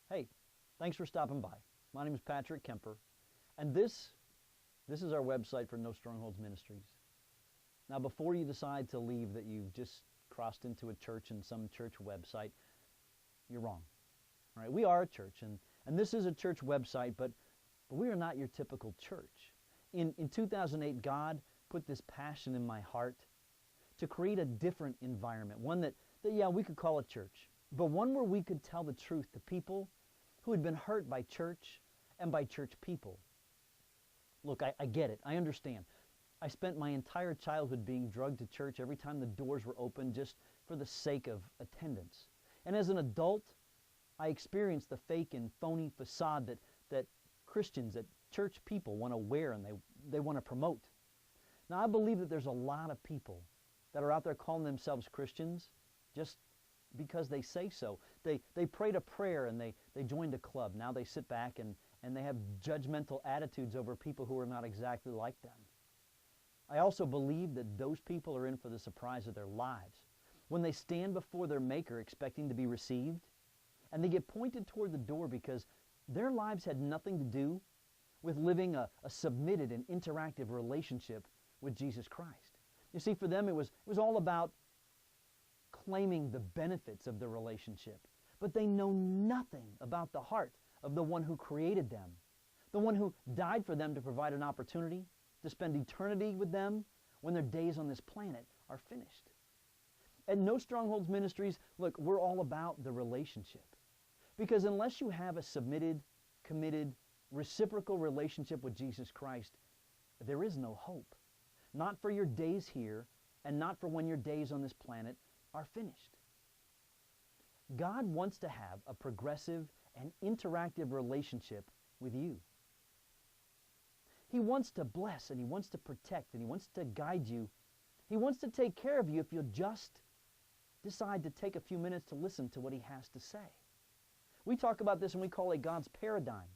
Hey, thanks for stopping by. My name is Patrick Kemper, and this is our website for No Strongholds Ministries. Now, before you decide to leave that you've just crossed into a church and some church website, you're wrong. All right, we are a church, and this is a church website, but we are not your typical church. In 2008, God put this passion in my heart to create a different environment, one that we could call a church, but one where we could tell the truth to people who had been hurt by church and by church people. Look, I get it. I understand. I spent my entire childhood being drugged to church every time the doors were open just for the sake of attendance. And as an adult, I experienced the fake and phony facade that Christians, that church people want to wear and they want to promote. Now, I believe that there's a lot of people that are out there calling themselves Christians just because they say so. They prayed a prayer and they joined a club. Now they sit back and they have judgmental attitudes over people who are not exactly like them. I also believe that those people are in for the surprise of their lives when they stand before their Maker expecting to be received, and they get pointed toward the door because their lives had nothing to do with living a submitted and interactive relationship with Jesus Christ. You see, for them it was all about claiming the benefits of the relationship, but they know nothing about the heart of the one who created them, the one who died for them to provide an opportunity to spend eternity with them when their days on this planet are finished. At No Strongholds Ministries, look, we're all about the relationship. Because unless you have a submitted, committed, reciprocal relationship with Jesus Christ, there is no hope. Not for your days here, and not for when your days on this planet are finished. God wants to have a progressive and interactive relationship with you. He wants to bless, and He wants to protect, and He wants to guide you. He wants to take care of you if you'll just decide to take a few minutes to listen to what He has to say. We talk about this and we call it God's paradigm.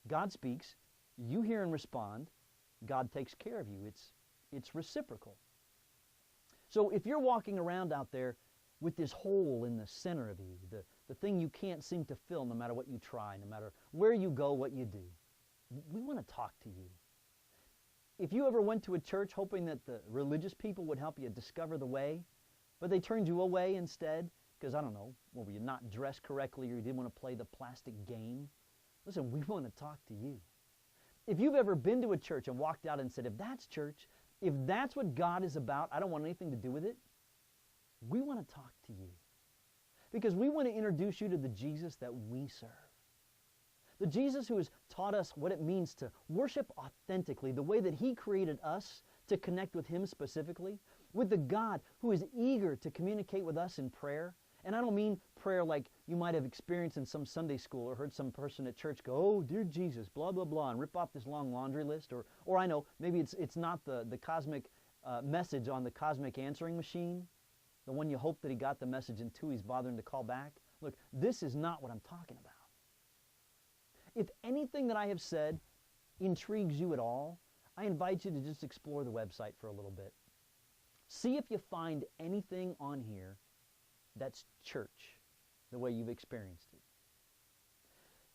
God speaks, you hear and respond, God takes care of you. It's reciprocal. So if you're walking around out there with this hole in the center of you, the thing you can't seem to fill no matter what you try, no matter where you go, what you do, we want to talk to you. If you ever went to a church hoping that the religious people would help you discover the way, but they turned you away instead, because, I don't know, were you not dressed correctly or you didn't want to play the plastic game? Listen, we want to talk to you. If you've ever been to a church and walked out and said, if that's church, if that's what God is about, I don't want anything to do with it, we want to talk to you. Because we want to introduce you to the Jesus that we serve. The Jesus who has taught us what it means to worship authentically, the way that He created us to connect with Him specifically, with the God who is eager to communicate with us in prayer. And I don't mean prayer like you might have experienced in some Sunday school or heard some person at church go, oh, dear Jesus, blah, blah, blah, and rip off this long laundry list. Or I know, maybe it's not the cosmic message on the cosmic answering machine, the one you hope that he got the message and two he's bothering to call back. Look, this is not what I'm talking about. If anything that I have said intrigues you at all, I invite you to just explore the website for a little bit. See if you find anything on here that's church, the way you've experienced it.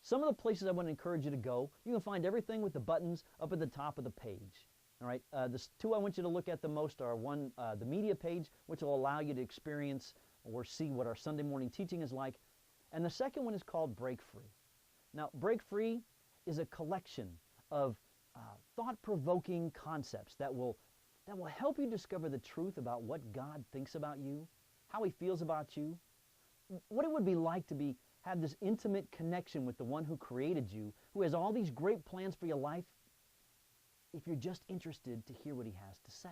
Some of the places I want to encourage you to go, you can find everything with the buttons up at the top of the page. All right, the two I want you to look at the most are one, the media page, which will allow you to experience or see what our Sunday morning teaching is like. And the second one is called Break Free. Now, Break Free is a collection of thought-provoking concepts that will help you discover the truth about what God thinks about you, how He feels about you, what it would be like to have this intimate connection with the one who created you, who has all these great plans for your life, if you're just interested to hear what He has to say.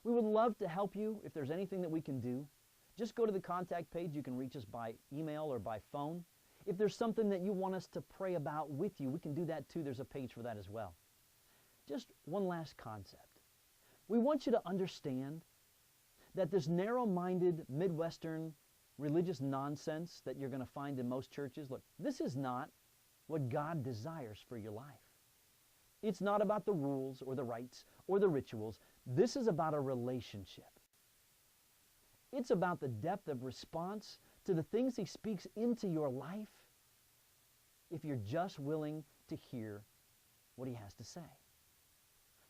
We would love to help you if there's anything that we can do. Just go to the contact page. You can reach us by email or by phone. If there's something that you want us to pray about with you, we can do that too. There's a page for that as well. Just one last concept. We want you to understand that this narrow-minded, Midwestern religious nonsense that you're going to find in most churches, look, this is not what God desires for your life. It's not about the rules or the rites or the rituals. This is about a relationship. It's about the depth of response to the things He speaks into your life if you're just willing to hear what He has to say.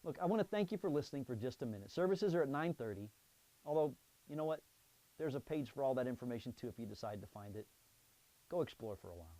Look, I want to thank you for listening for just a minute. Services are at 9:30, although, you know what? There's a page for all that information too if you decide to find it. Go explore for a while.